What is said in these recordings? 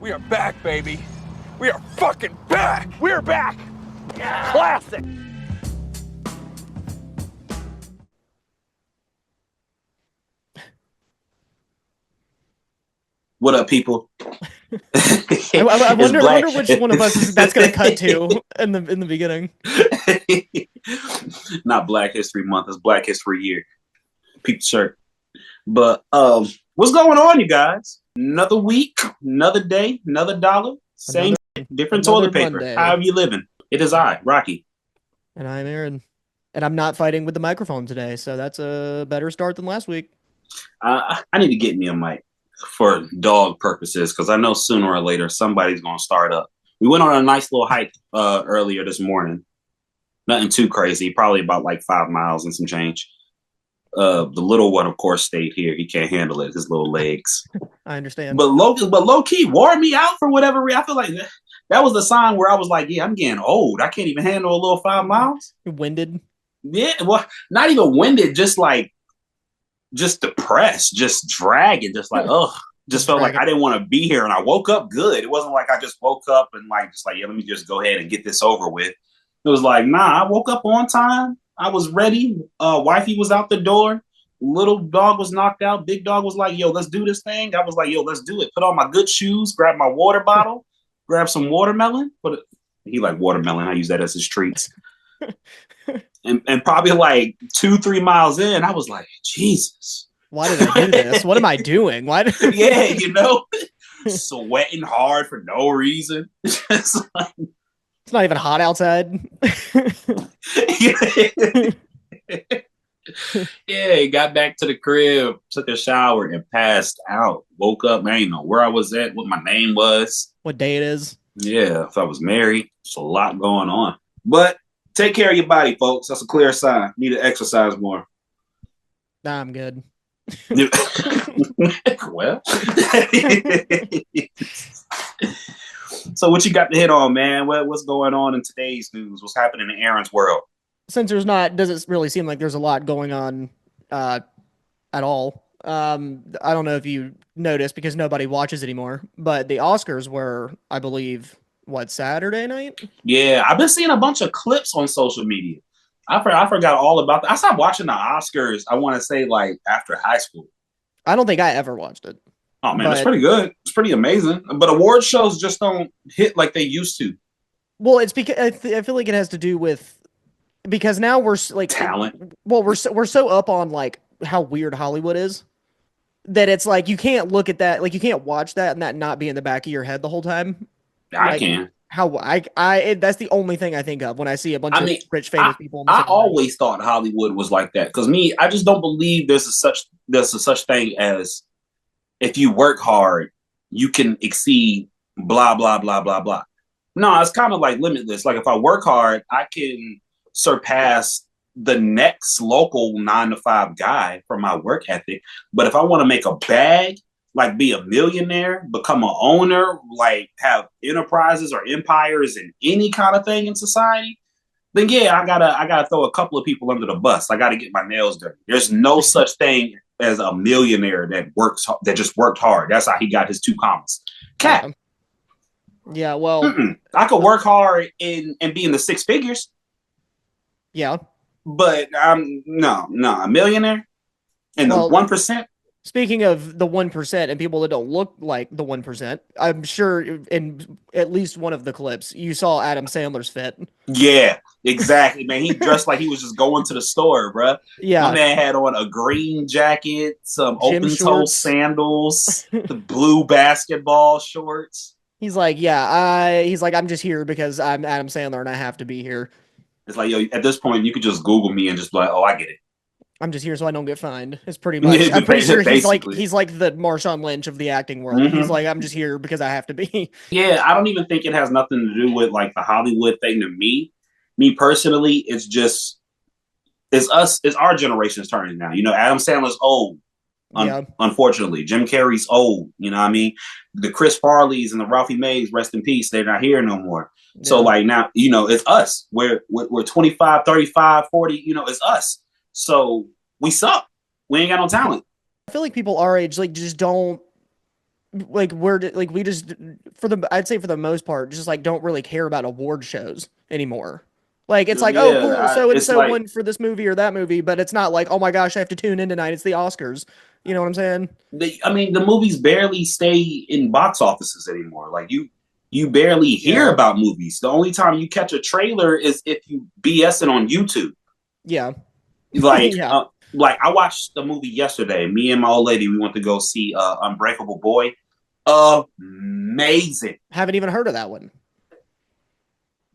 We are back, baby. We are fucking back. We're back. Yeah. Classic. What up, people? I wonder which one of us that's going to cut to in the beginning. Not Black History Month. It's Black History Year. Peep the shirt. But what's going on, you guys? Another week, another day, another dollar, same different toilet paper. Monday. How are you living? It is I, Rocky. And I'm Aaron. And I'm not fighting with the microphone today, so that's a better start than last week. I need to get me a mic for dog purposes, because I know sooner or later somebody's going to start up. We went on a nice little hike earlier this morning. Nothing too crazy, probably about like 5 miles and some change. The little one, of course, stayed here. He can't handle it, his little legs. I understand. But low key wore me out for whatever reason. I feel like that was the sign where I was like, yeah, I'm getting old. I can't even handle a little 5 miles. You're winded? Yeah, well, not even winded, just depressed, just dragging, just like, ugh. Just felt like I didn't want to be here, and I woke up good. It wasn't like I just woke up and yeah, let me just go ahead and get this over with. It was like, nah, I woke up on time. I was ready. Wifey was out the door. Little dog was knocked out. Big dog was like, yo, let's do this thing. I was like, yo, let's do it. Put on my good shoes, grab my water bottle, grab some watermelon. He like watermelon. I use that as his treats. and probably like 2-3 miles in, I was like, Jesus. Why did I do this? What am I doing? Why? Yeah, sweating hard for no reason. It's not even hot outside. Yeah, got back to the crib, took a shower, and passed out. Woke up, I didn't know where I was at, what my name was, what day it is. Yeah, if I was married. It's a lot going on. But take care of your body, folks. That's a clear sign. Need to exercise more. Nah, I'm good. Well. So what you got to hit on, man? What's going on in today's news? What's happening in Aaron's world? Since doesn't really seem like there's a lot going on at all. I don't know if you noticed, because nobody watches anymore, but the Oscars were, I believe, Saturday night? Yeah, I've been seeing a bunch of clips on social media. I forgot all about that. I stopped watching the Oscars, I want to say, like, after high school. I don't think I ever watched it. Oh, man, it's pretty good. It's pretty amazing. But award shows just don't hit like they used to. Well, it's because I feel like it has to do with, because now we're like talent. Well, we're so up on like how weird Hollywood is that it's like you can't look at that, like you can't watch that and that not be in the back of your head the whole time. I can. That's the only thing I think of when I see a bunch of rich famous people. I always thought Hollywood was like that, because I just don't believe there's a such thing as, if you work hard, you can exceed blah, blah, blah, blah, blah. No, it's kind of like limitless. Like, if I work hard, I can surpass the next local 9-to-5 guy for my work ethic. But if I want to make a bag, like be a millionaire, become an owner, like have enterprises or empires in any kind of thing in society, then yeah, I gotta throw a couple of people under the bus. I gotta get my nails done. There's no such thing as a millionaire that just worked hard. That's how he got his 2 commas. Cat. Yeah, well, I could work hard and be in the 6 figures. Yeah, but no, a millionaire and the 1%. Speaking of the 1% and people that don't look like the 1%, I'm sure in at least one of the clips you saw Adam Sandler's fit. Yeah, exactly, man. He dressed like he was just going to the store, bro. Yeah, my man had on a green jacket, some open-toe sandals, the blue basketball shorts. He's like, I'm just here because I'm Adam Sandler and I have to be here. It's like, yo, at this point, you could just Google me and just be like, oh, I get it. I'm just here so I don't get fined. It's pretty much. I'm pretty sure he's like the Marshawn Lynch of the acting world. Mm-hmm. He's like, I'm just here because I have to be. Yeah, I don't even think it has nothing to do with like the Hollywood thing to me. Me personally, it's us. It's our generation's turning now. Adam Sandler's old. Unfortunately, Jim Carrey's old. You know what I mean? The Chris Farleys and the Ralphie Mays, rest in peace. They're not here no more. Yeah. So like now, it's us. We're 25, 35, 40. It's us. So we suck. We ain't got no talent. I feel like people our age just don't like we just I'd say for the most part just like don't really care about award shows anymore. Like it's like, oh cool, so and It's so like won for this movie or that movie, but it's not like, oh my gosh, I have to tune in tonight. It's the Oscars. You know what I'm saying? the movies barely stay in box offices anymore. Like you barely hear Yeah. about movies. The only time you catch a trailer is if you BSing on YouTube. Yeah. Like Yeah. like I watched the movie yesterday. Me and my old lady, we went to go see Unbreakable Boy. Amazing. Haven't even heard of that one.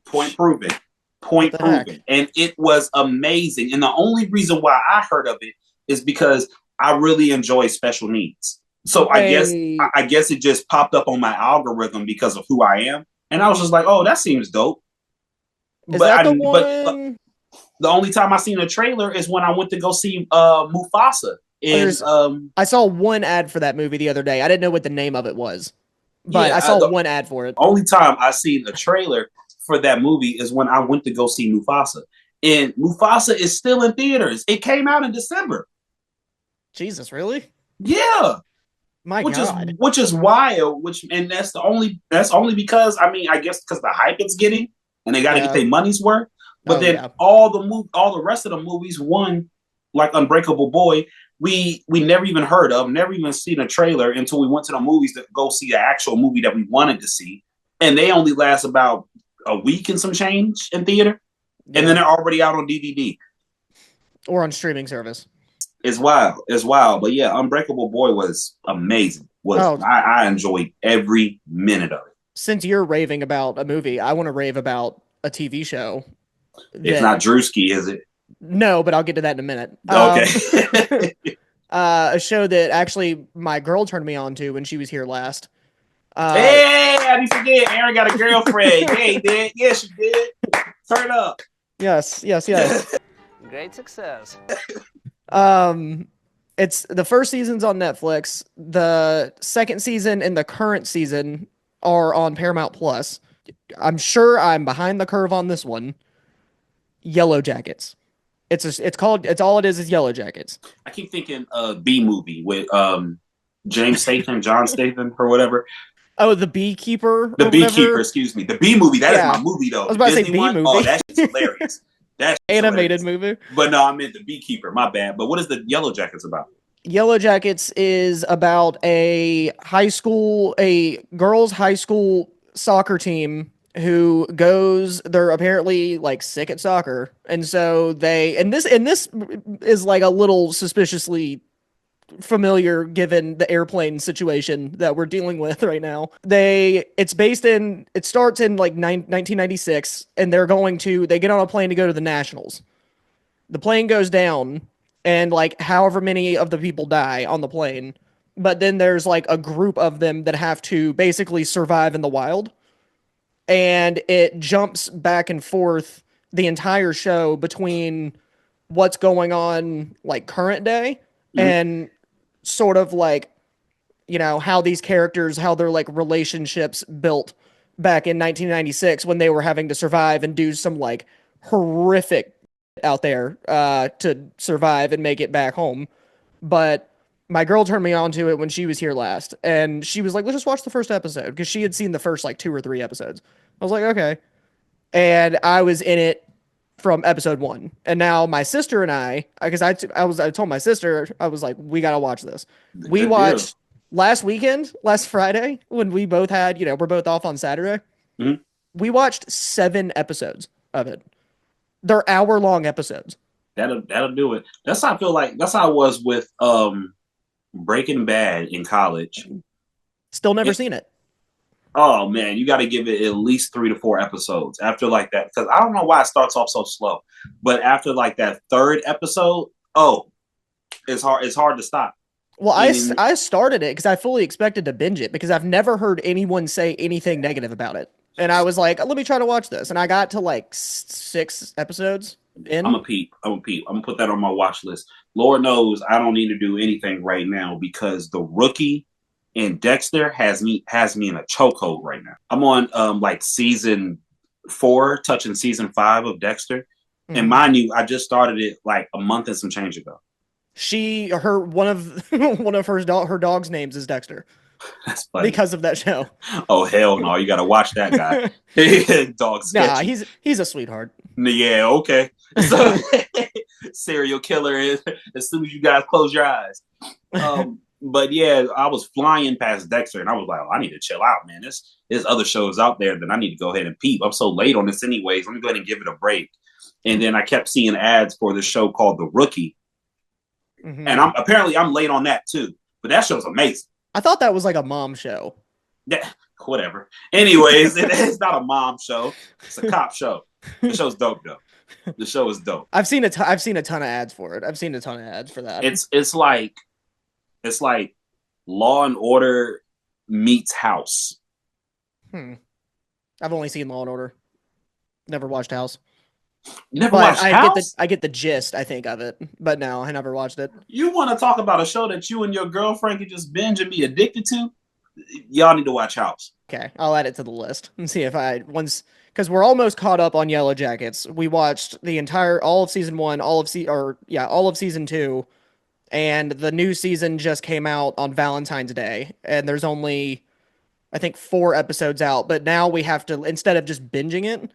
Point proven. What Point the heck? proven. And it was amazing. And the only reason why I heard of it is because I really enjoy special needs. So Wait, I guess it just popped up on my algorithm because of who I am. And I was just like, oh, that seems dope. is But that the I but one? the only time I seen a trailer is when I went to go see Mufasa. And There's I saw one ad for that movie the other day. I didn't know what the name of it was, but I yeah, saw the one ad for it. only time I seen a trailer for that movie is when I went to go see Mufasa. And Mufasa is still in theaters. It came out in December. Jesus, really? Yeah. My God. Which is wild, and that's only because I guess because the hype it's getting and they gotta get Yeah. their money's worth. But Oh then yeah. all the rest of the movies won, like Unbreakable Boy, we never even heard of, never even seen a trailer until we went to the movies to go see the actual movie that we wanted to see. And they only last about a week and some change in theater. And then Yeah. they're already out on DVD. Or on streaming service. It's wild. It's wild. But yeah, Unbreakable Boy was amazing. Oh, I enjoyed every minute of it. since you're raving about a movie, I want to rave about a TV show It's that not Drewski, is it? no, but I'll get to that in a minute. Okay. A show that actually my girl turned me on to when she was here last. Uh, Hey, I didn't forget. Aaron got a girlfriend. Yeah, he did. Yes, you did. Turn up. yes, yes, yes. Great success. Um, it's the first season's on Netflix. The second season and the current season are on Paramount Plus. I'm sure I'm behind the curve on this one. Yellow Jackets. It's all it is Yellow Jackets. I keep thinking B movie with James Statham, John Statham, or whatever. Oh, the Beekeeper The or Beekeeper, whatever. excuse me. The B movie. That is Yeah. my movie though. I was The about to say Disney B one. movie. Oh, that shit's hilarious. That's Animated hilarious. movie. But no, I meant the Beekeeper. My bad. But what is the Yellow Jackets about? Yellow Jackets is about a girls' high school soccer team who they're apparently like sick at soccer. And so this is like a little suspiciously familiar given the airplane situation that we're dealing with right now. It starts in like 1996 and they get on a plane to go to the Nationals. The plane goes down and like however many of the people die on the plane. But then there's like a group of them that have to basically survive in the wild. And it jumps back and forth the entire show between what's going on like current day and sort of like, how these characters, how their like relationships built back in 1996 when they were having to survive and do some like horrific out there to survive and make it back home. But my girl turned me on to it when she was here last, and she was like, "Let's just watch the first episode," because she had seen the first like 2 or 3 episodes. I was like, "Okay," and I was in it from episode one. And now my sister and because I told my sister, I was like, "We gotta watch this." We Good deal. watched last Friday when we both had, we're both off on Saturday. Mhm. We watched 7 episodes of it. They're hour-long episodes. That'll do it. That's how I feel like. That's how I was with Breaking Bad in college. Still never seen it. Oh man, you got to give it at least 3 to 4 episodes after like that, because I don't know why it starts off so slow, but after like that third episode, it's hard. It's hard to stop. Well, I started it because I fully expected to binge it because I've never heard anyone say anything negative about it, and I was like, let me try to watch this, and I got to like 6 episodes in. I'm a peep. I'm gonna put that on my watch list. Lord knows I don't need to do anything right now because the rookie and Dexter has me in a chokehold right now. I'm on like season 4, touching season 5 of Dexter, and mind you, I just started it like a month and some change ago. One of her dog's names is Dexter. That's funny. because of that show. Oh hell no! You got to watch that guy. Dog Nah, sketchy. he's a sweetheart. Yeah, okay. So serial killer is as soon as you guys close your eyes. But yeah, I was flying past Dexter and I was like, oh, I need to chill out, man. There's other shows out there that I need to go ahead and peep. I'm so late on this anyways. Let me go ahead and give it a break. And then I kept seeing ads for this show called The Rookie. Mm-hmm. And I'm late on that too. But that show's amazing. I thought that was like a mom show. Yeah, whatever. Anyways, it's not a mom show. It's a cop show. The show's dope though. The show is dope. I've seen a ton of ads for it. I've seen a ton of ads for that. It's like Law and Order meets House. I've only seen Law and Order. Never watched House. You never But watched House? I get the gist, I think, of it. But no, I never watched it. You want to talk about a show that you and your girlfriend can just binge and be addicted to? Y'all need to watch House. Okay, I'll add it to the list and see if because we're almost caught up on Yellow Jackets. We watched all of season 1, all of season 2, and the new season just came out on Valentine's Day, and there's only, I think, 4 episodes out. But now we have to, instead of just binging it,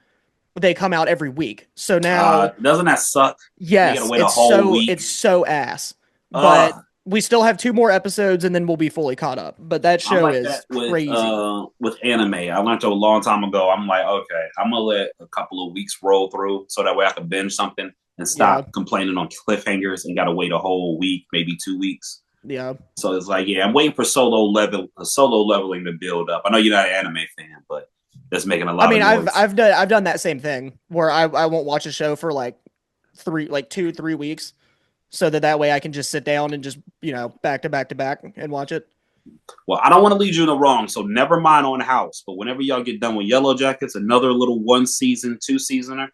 they come out every week. So now, doesn't that suck? yes, You gotta wait a whole week. it's so ass. But we still have 2 more episodes, and then we'll be fully caught up. But that show like is that with, crazy. With anime, I learned a long time ago. I'm like, okay, I'm gonna let a couple of weeks roll through so that way I can binge something and stop complaining on cliffhangers and gotta wait a whole week, maybe 2 weeks. Yeah. So it's like, yeah, I'm waiting for solo leveling to build up. I know you're not an anime fan, but that's making a lot. I mean, of noise. I've done that same thing where I won't watch a show for like 2-3 weeks, so that way I can just sit down and just back to back to back and watch it. Well, I don't want to lead you in the wrong, so never mind on House. But whenever y'all get done with Yellow Jackets, another little 1 season, 2 seasoner,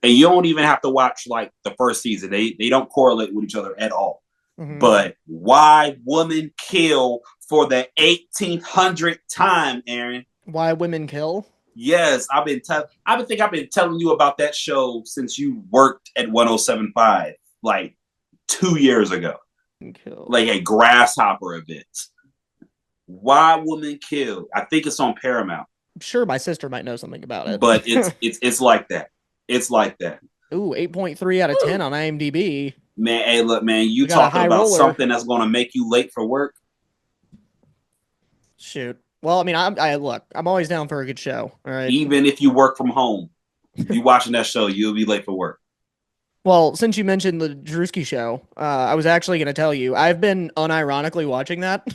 and you don't even have to watch like the first season. They don't correlate with each other at all. Mm-hmm. But why women kill for the 1800th time, Aaron? Why women kill? Yes, I've been telling you about that show since you worked at 107.5 like 2 years ago. Kill. Like a grasshopper event. Why Women Kill? I think it's on Paramount. I'm sure my sister might know something about it. But it's like that. It's like that. Ooh, 8.3 out of 10 on IMDb. Man, hey, look, man, you talking about something that's going to make you late for work? Shoot. Well, I mean, I'm always down for a good show. All right. Even if you work from home, if you're watching that show, you'll be late for work. Well, since you mentioned the Drewski show, I was actually going to tell you, I've been unironically watching that.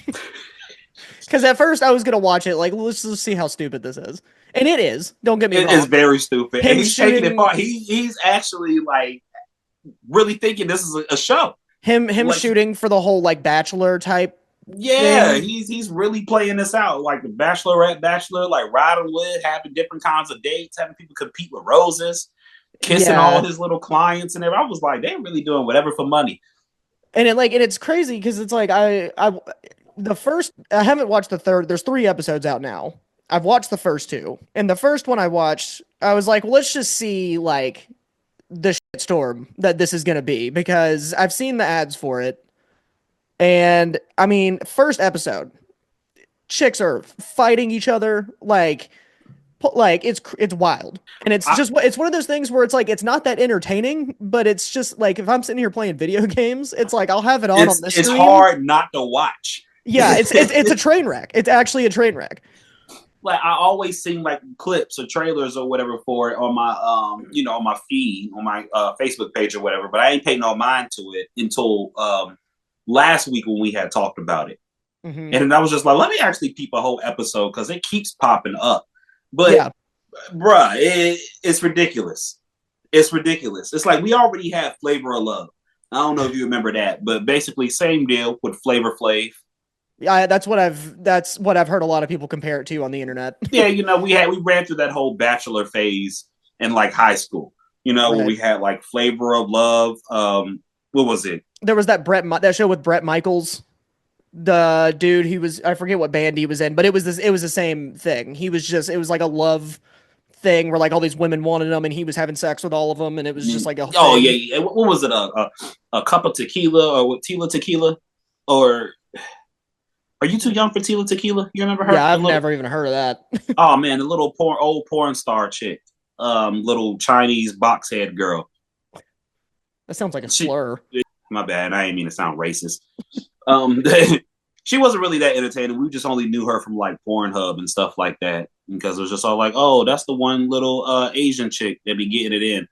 Because at first I was going to watch it, like, let's just see how stupid this is. And it is. Don't get me wrong. It is very stupid. And he's taking it apart. He's actually, like, really thinking this is a show. Him like, shooting for the whole, like, Bachelor type. Yeah, he's really playing this out. Like the Bachelorette, Bachelor, like riding with, having different kinds of dates, having people compete with roses, kissing all his little clients and everything. I was like, they're really doing whatever for money. And it's crazy because it's like I haven't watched the third. There's 3 episodes out now. I've watched the first 2, and the first one I watched, I was like, well, let's just see like the shitstorm that this is gonna be because I've seen the ads for it. And I mean, first episode, chicks are fighting each other like it's wild, and it's one of those things where it's like it's not that entertaining, but it's just like if I'm sitting here playing video games, it's like I'll have it on the screen. It's hard not to watch. Yeah, it's a train wreck. It's actually a train wreck. Like I always see like clips or trailers or whatever for it on my on my feed on my Facebook page or whatever, but I ain't paid no mind to it until last week when we had talked about it. Mm-hmm. And I was just like, let me actually peep a whole episode because it keeps popping up. But bruh, it's ridiculous. It's ridiculous. It's like we already had Flavor of Love. I don't know if you remember that, but basically same deal with Flavor Flav. Yeah, that's what I've heard a lot of people compare it to on the internet. Yeah, we ran through that whole Bachelor phase in like high school. When we had like Flavor of Love. What was it? There was that show with Bret Michaels, the dude. I forget what band he was in, but it was the same thing. It was like a love thing where like all these women wanted him, and he was having sex with all of them, and it was just like a thing. Yeah. What was it? A cup of tequila or tequila, or Are you too young for Tila Tequila? You never heard? Yeah, I've never even heard of that. Oh man, the little old porn star chick, little Chinese box head girl. That sounds like a slur. My bad. I didn't mean to sound racist. She wasn't really that entertaining. We just only knew her from like Pornhub and stuff like that because it was just all like, oh, that's the one little Asian chick that be getting it in.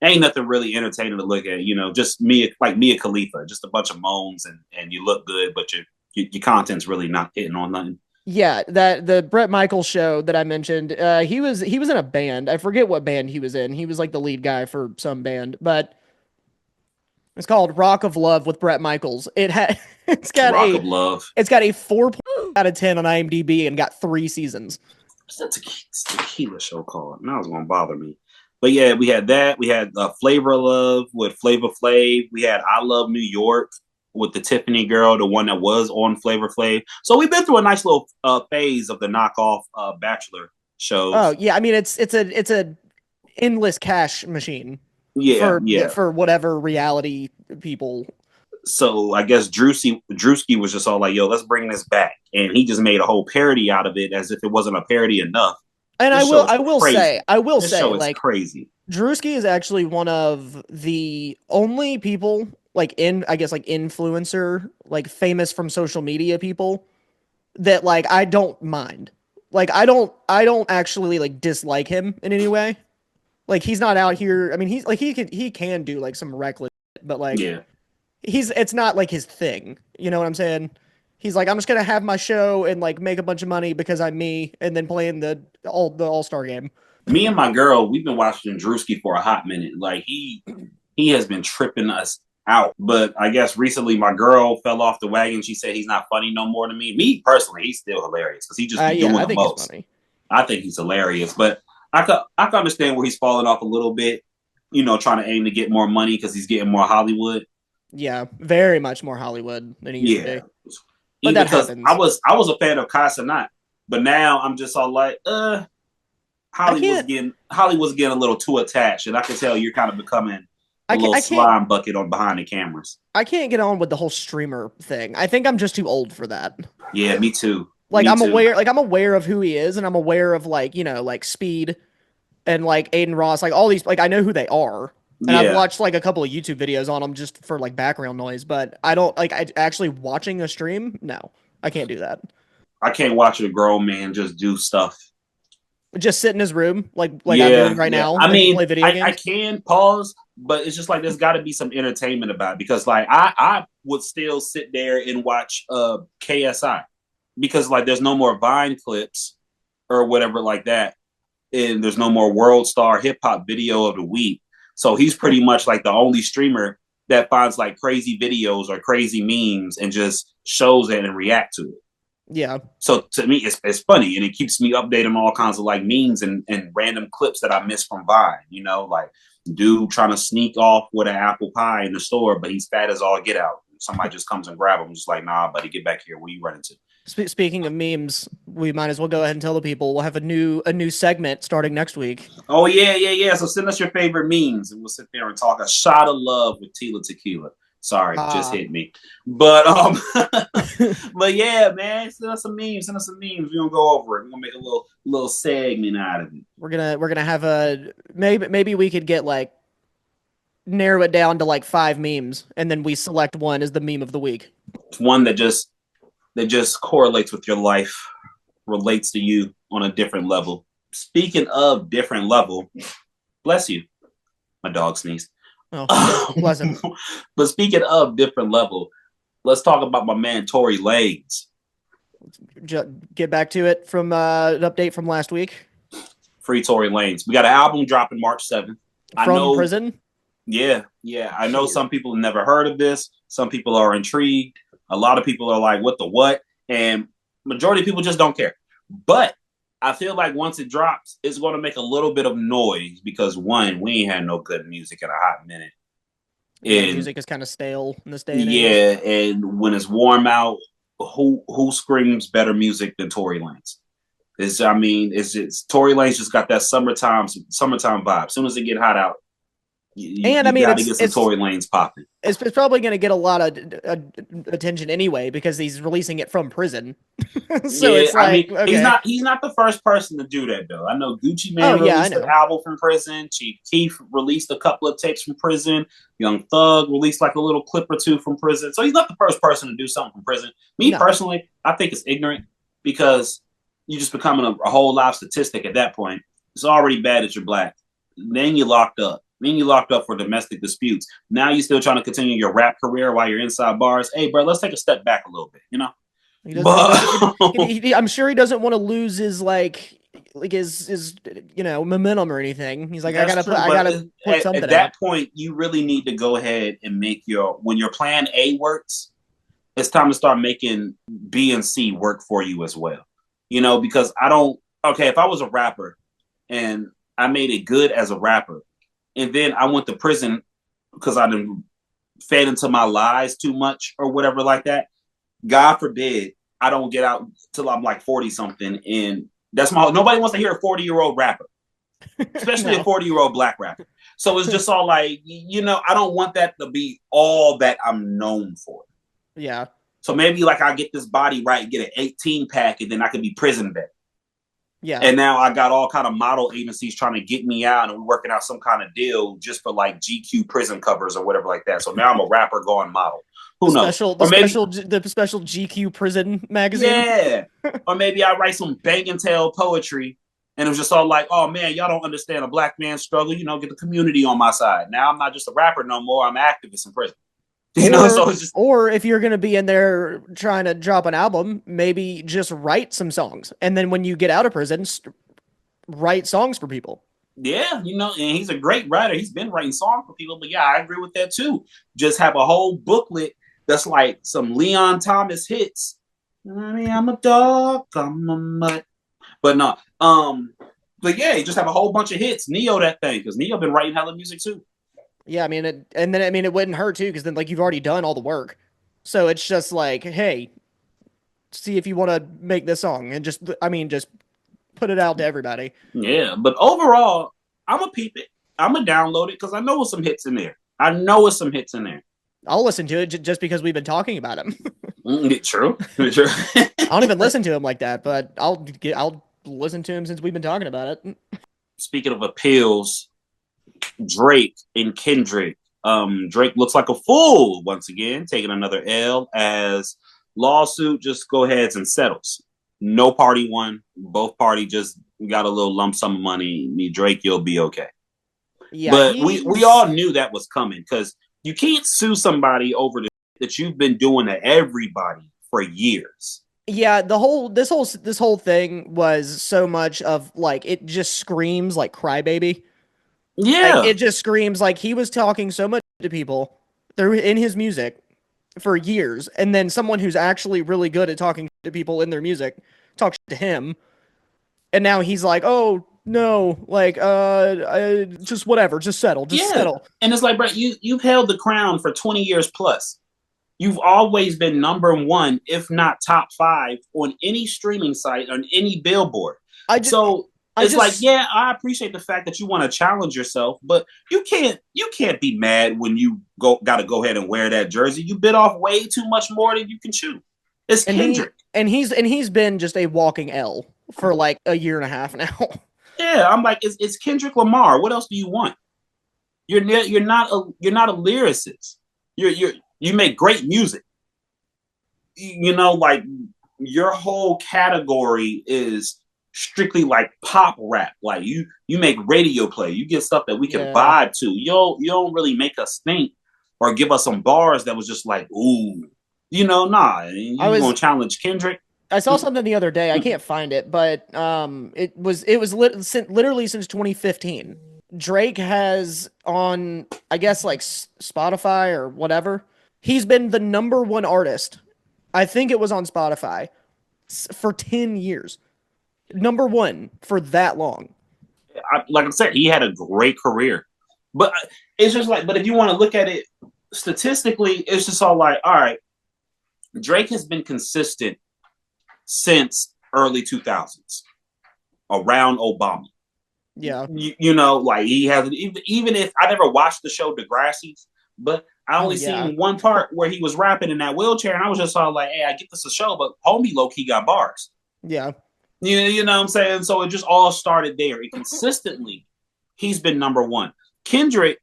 Ain't nothing really entertaining to look at, just Mia Khalifa, just a bunch of moans and you look good, but your content's really not hitting on nothing. Yeah, the Bret Michaels show that I mentioned, he was in a band. I forget what band he was in. He was like the lead guy for some band, but it's called Rock of Love with Bret Michaels. It's got Rock of Love. It's got a 4 out of 10 on IMDb and got 3 seasons. What's that tequila show called? Now it's gonna bother me. But yeah, we had that. We had Flavor of Love with Flavor Flav. We had I Love New York with the Tiffany girl, the one that was on Flavor Flav. So we've been through a nice little phase of the knockoff Bachelor shows. Oh yeah, I mean it's a endless cash machine. Yeah, for whatever reality people. So I guess Drewski was just all like, "Yo, let's bring this back," and he just made a whole parody out of it, as if it wasn't a parody enough. And I will say, like crazy. Drewski is actually one of the only people influencer, like famous from social media people that like I don't mind. Like I don't actually like dislike him in any way. Like he's not out here. I mean, he's like he can do like some reckless, but like it's not like his thing. You know what I'm saying? He's like, I'm just gonna have my show and like make a bunch of money because I'm me, and then playing the All-Star game. Me and my girl, we've been watching Drewski for a hot minute. Like he has been tripping us out. But I guess recently my girl fell off the wagon. She said he's not funny no more to me. Me personally, he's still hilarious because he just be doing the most. He's funny. I think he's hilarious, but I can understand where he's falling off a little bit. Trying to aim to get more money because he's getting more Hollywood. Yeah, very much more Hollywood than he used to be. But that happens. I was a fan of Kai Cenat, but now I'm just all like, Hollywood's getting a little too attached, and I can tell you're kind of becoming a little slime bucket on behind the cameras. I can't get on with the whole streamer thing. I think I'm just too old for that. Yeah, me too. Like I'm aware of who he is, and I'm aware of like Speed and like Aiden Ross, like all these, like I know who they are. And I've watched like a couple of YouTube videos on them just for like background noise, but I don't actually watching a stream. No, I can't do that. I can't watch a grown man just do stuff. Just sit in his room like I'm doing right now. I mean, play video games. I can pause, but it's just like there's got to be some entertainment about it because like I would still sit there and watch KSI because like there's no more Vine clips or whatever like that, and there's no more World Star Hip Hop Video of the Week. So he's pretty much like the only streamer that finds like crazy videos or crazy memes and just shows it and react to it. Yeah. So to me, it's funny and it keeps me updated on all kinds of like memes and random clips that I miss from Vine. Like dude trying to sneak off with an apple pie in the store, but he's fat as all get out. Somebody just comes and grab him, just like, nah, buddy, get back here. Where you running to? Speaking of memes, we might as well go ahead and tell the people we'll have a new segment starting next week. Oh yeah. So send us your favorite memes, and we'll sit there and talk a shot of love with Tila Tequila. Sorry, just hit me. But but yeah, man, send us some memes. We're gonna go over it. We're gonna make a little segment out of it. We're gonna have a maybe we could get like narrow it down to like 5 memes, and then we select one as the meme of the week. It's one that just correlates with your life, relates to you on a different level. Speaking of different level, bless you. My dog sneezed. Oh, bless him. But speaking of different level, let's talk about my man Tory Lanez. Get back to it from an update from last week. Free Tory Lanez. We got an album dropping March 7th. From prison? Yeah. I know some people have never heard of this. Some people are intrigued. A lot of people are like, what the what? And majority of people just don't care. But I feel like once it drops, it's going to make a little bit of noise because one, we ain't had no good music in a hot minute. And music is kind of stale in this day and age. Yeah, and when it's warm out, who screams better music than Tory Lanez? It's Tory Lanez just got that summertime vibe. As soon as it get hot out, And I mean, got to get some Tory Lanez popping. It's probably going to get a lot of attention anyway because he's releasing it from prison. So yeah, it's like, I mean, okay. he's not the first person to do that though. I know Gucci Oh, Mane yeah, released I an know. album from prison. Chief Keef released a couple of tapes from prison. Young Thug released like a little clip or two from prison. So he's not the first person to do something from prison. Me No. personally, I think it's ignorant because you're just becoming a whole live statistic at that point. It's already bad that you're black. Then you're locked up. Then you locked up for domestic disputes. Now you're still trying to continue your rap career while you're inside bars. Hey, bro, let's take a step back a little bit, you know? I'm sure he doesn't want to lose his his momentum or anything. He's like, I gotta put something at that out. point, you really need to go ahead and make when your plan A works, it's time to start making B and C work for you as well. You know, because if I was a rapper and I made it good as a rapper, and then I went to prison because I done fed into my lies too much or whatever like that. God forbid I don't get out till I'm like 40 something. And nobody wants to hear a 40-year-old rapper, especially a 40-year-old black rapper. So it's just all like, I don't want that to be all that I'm known for. Yeah. So maybe like I get this body right, get an 18 pack, and then I could be prison vet. Yeah. And now I got all kind of model agencies trying to get me out, and we're working out some kind of deal just for like GQ prison covers or whatever like that. So now I'm a rapper going model. Who knows? The special GQ prison magazine. Yeah. Or maybe I write some bang and tell poetry, and it was just all like, oh man, y'all don't understand a black man's struggle. Get the community on my side. Now I'm not just a rapper no more. I'm an activist in prison. So it's just... Or if you're going to be in there trying to drop an album, maybe just write some songs. And then when you get out of prison, write songs for people. Yeah, and he's a great writer. He's been writing songs for people. But yeah, I agree with that too. Just have a whole booklet that's like some Leon Thomas hits. I mean, I'm a dog, I'm a mutt. But no, but yeah, just have a whole bunch of hits. Neo that thing, because Neo been writing hella music too. Yeah, I mean, it wouldn't hurt too, because then like you've already done all the work, so it's just like, hey, see if you want to make this song, and just put it out to everybody. Yeah, but overall, I'm gonna peep it. I'm gonna download it because I know some hits in there. I'll listen to it just because we've been talking about him. True. I don't even listen to him like that, but I'll listen to him since we've been talking about it. Speaking of appeals, Drake and Kendrick. Drake looks like a fool once again, taking another L as lawsuit just go ahead and settles. No party won. Both party just got a little lump sum of money. Drake, you'll be okay. Yeah, but we all knew that was coming because you can't sue somebody over that you've been doing to everybody for years. Yeah, this whole thing was so much of like, it just screams like Crybaby. Yeah, like, it just screams like he was talking so much to people in his music for years, and then someone who's actually really good at talking to people in their music talks to him, and now he's like, oh no, like just whatever, just settle. And it's like, bro, you've held the crown for 20 years plus. You've always been number one, if not top 5, on any streaming site, on any billboard. I appreciate the fact that you want to challenge yourself, but you can't be mad when you got to go ahead and wear that jersey. You bit off way too much more than you can chew. It's Kendrick, and he's been just a walking L for like a year and a half now. Yeah, I'm like, it's Kendrick Lamar. What else do you want? You're not a lyricist. You make great music. Like your whole category is strictly like pop rap. Like you make radio play. You get stuff that we can vibe to. You don't really make us think or give us some bars that was just like, ooh, nah. You gonna challenge Kendrick? I saw something the other day. I can't find it, but it was literally since 2015. Drake has on, I guess, like Spotify or whatever. He's been the number one artist. I think it was on Spotify for 10 years. Number one for that long. Like I said, he had a great career, but it's just like, but if you want to look at it statistically, it's just all like, all right, Drake has been consistent since early 2000s, around Obama. Yeah. You know, like he has even if I never watched the show Degrassi's, but I only yeah. seen one part where he was rapping in that wheelchair, and I was just all like, "Hey, I get this a show, but homie low key got bars." Yeah. You know what I'm saying? So it just all started there. And consistently, he's been number one. Kendrick,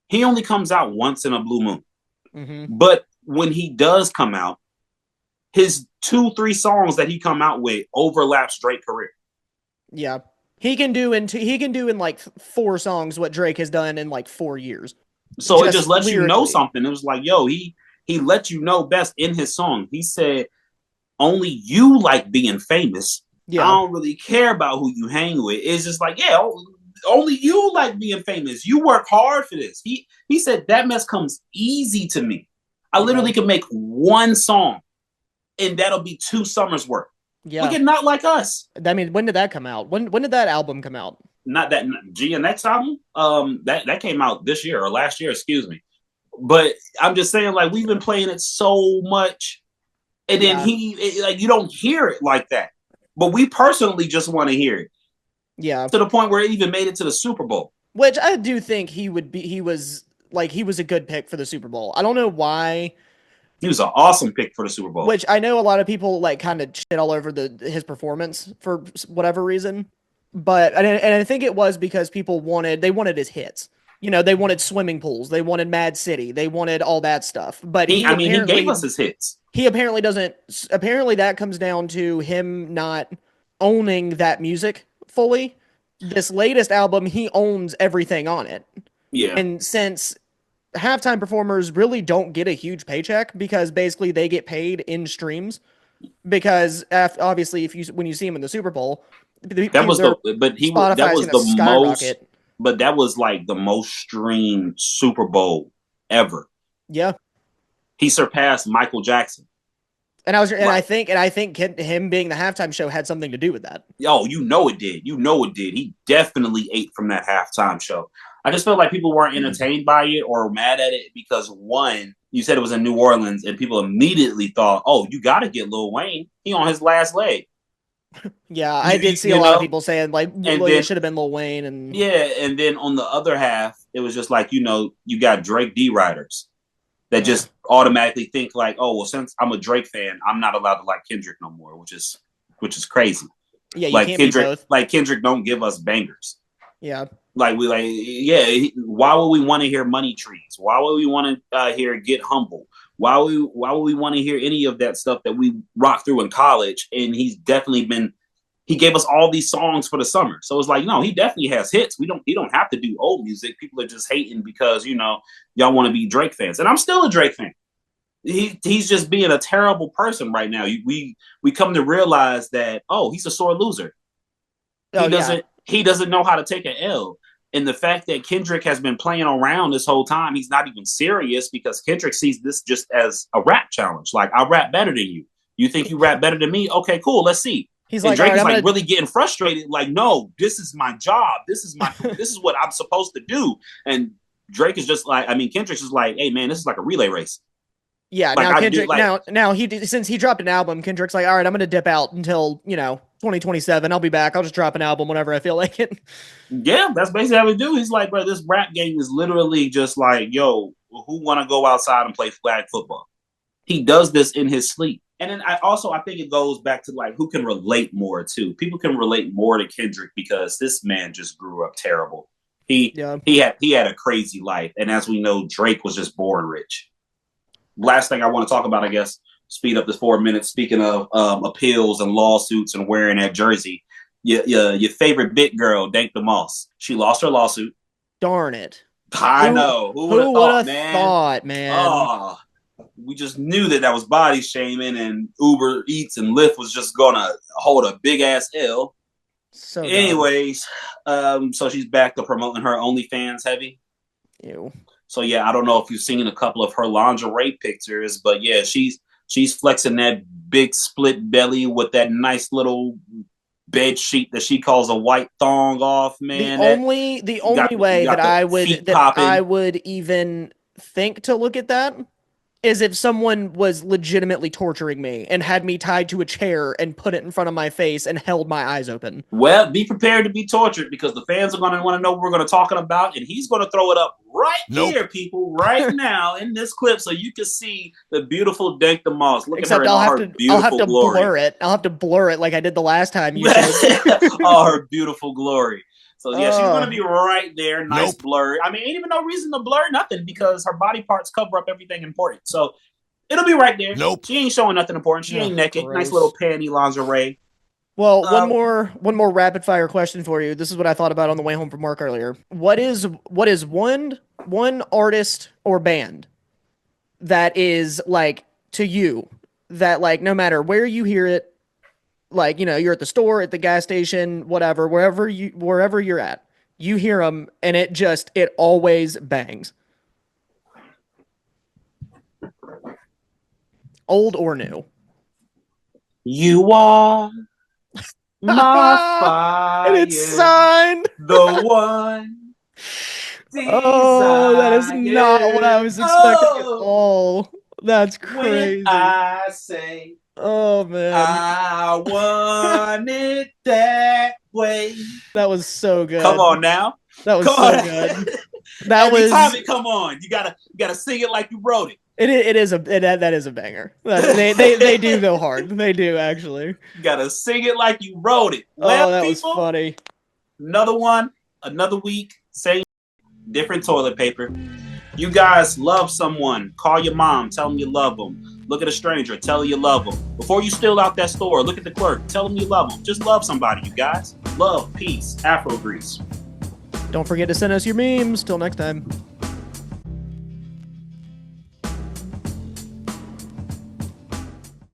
he only comes out once in a blue moon, but when he does come out, his 2-3 songs that he come out with overlaps Drake's career. Yeah. He can do in like 4 songs what Drake has done in like 4 years. So it just lets you know something. It was like, yo, he let you know best in his song. He said, only you like being famous. Yeah. I don't really care about who you hang with. It's just like, yeah, only you like being famous. You work hard for this. He said that mess comes easy to me. I literally can make one song and that'll be 2 summers worth. Yeah. Look at Not Like Us. I mean, when did that come out? When did that album come out? Not that GNX album. That came out this year or last year, excuse me. But I'm just saying, like, we've been playing it so much, and then you don't hear it like that. But we personally just want to hear it. Yeah. To the point where it even made it to the Super Bowl. Which I do think he was a good pick for the Super Bowl. I don't know why. He was an awesome pick for the Super Bowl. Which I know a lot of people like kind of shit all over his performance for whatever reason. But and I think it was because people wanted his hits. You know, they wanted Swimming Pools, they wanted Mad City, they wanted all that stuff. But he gave us his hits. He apparently doesn't. Apparently, that comes down to him not owning that music fully. This latest album, he owns everything on it. Yeah. And since halftime performers really don't get a huge paycheck because basically they get paid in streams, because obviously when you see him in the Super Bowl, that was the most. But that was like the most streamed Super Bowl ever. Yeah. He surpassed Michael Jackson. I think him being the halftime show had something to do with that. Oh, you know it did. He definitely ate from that halftime show. I just felt like people weren't entertained by it or mad at it because, one, you said it was in New Orleans and people immediately thought, oh, you got to get Lil Wayne. He on his last leg. Yeah, I did see a lot of people saying like it should have been Lil Wayne. And then on the other half, it was just like, you got Drake D-Riders that just automatically think like, oh, well, since I'm a Drake fan, I'm not allowed to like Kendrick no more, which is crazy. Yeah, like Kendrick don't give us bangers. Yeah. Why would we want to hear Money Trees? Why would we want to hear Get Humble? Why would we want to hear any of that stuff that we rocked through in college? And he gave us all these songs for the summer. So it's like, no, he definitely has hits. He don't have to do old music. People are just hating because, y'all want to be Drake fans. And I'm still a Drake fan. He's just being a terrible person right now. We come to realize that, he's a sore loser. He doesn't know how to take an L. And the fact that Kendrick has been playing around this whole time, he's not even serious because Kendrick sees this just as a rap challenge. Like, I rap better than you. You think you rap better than me? Okay, cool. Let's see. He's and like, Drake is really getting frustrated. Like, no, this is my job. This is what I'm supposed to do. And Drake is just like, Kendrick's just like, hey man, this is like a relay race. Yeah. Like, now Kendrick, now since he dropped an album, Kendrick's like, all right, I'm going to dip out until 2027. I'll be back. I'll just drop an album whenever I feel like it. Yeah, that's basically how we do. He's like, bro, this rap game is literally just like, yo, who want to go outside and play flag football? He does this in his sleep. And then I think it goes back to like who can relate more to. People can relate more to Kendrick because this man just grew up terrible. He had a crazy life, and as we know, Drake was just born rich. Last thing I want to talk about, I guess, speed up this 4 minutes. Speaking of appeals and lawsuits and wearing that jersey, your favorite bit girl, Dank Demoss, she lost her lawsuit. Darn it! I know. Who would have thought, man? Oh, we just knew that was body shaming, and Uber Eats and Lyft was just gonna hold a big ass L. So, anyways, so she's back to promoting her OnlyFans heavy. Ew. So yeah, I don't know if you've seen a couple of her lingerie pictures, but yeah, she's flexing that big split belly with that nice little bed sheet that she calls a white thong off, man. The only way that I would even think to look at that is if someone was legitimately torturing me and had me tied to a chair and put it in front of my face and held my eyes open. Well, be prepared to be tortured because the fans are going to want to know what we're going to talking about, and he's going to throw it up right here, people, right now in this clip, so you can see the beautiful Dank Demoss. Look Except at her in all her beautiful I'll have to glory. blur it. I'll have to blur it like I did the last time you said. All her beautiful glory. So yeah, she's going to be right there, nice blur. I mean, ain't even no reason to blur nothing because her body parts cover up everything important. So it'll be right there. She ain't showing nothing important. She ain't naked. Gross. Nice little panty lingerie. Well, one more rapid fire question for you. This is what I thought about on the way home from work earlier. What is one artist or band that is like to you that like no matter where you hear it, like, you know, you're at the store, at the gas station, whatever, wherever you're at, you hear them and it always bangs. Old or new? You are my fire. And it's signed. The one. Oh, that is not what I was expecting at all. That's crazy. When I say, oh man, I want it that way. That was so good. Come on now. That was so good. That Every was. time it come on, you gotta sing it like you wrote it. That is a banger. They do go hard. They do actually. You gotta sing it like you wrote it. Oh, that was funny. Another one, another week, same, different toilet paper. You guys love someone, call your mom, tell them you love them. Look at a stranger, tell her you love them. Before you steal out that store, look at the clerk, tell them you love them. Just love somebody, you guys. Love, peace, Afro Grease. Don't forget to send us your memes. Till next time.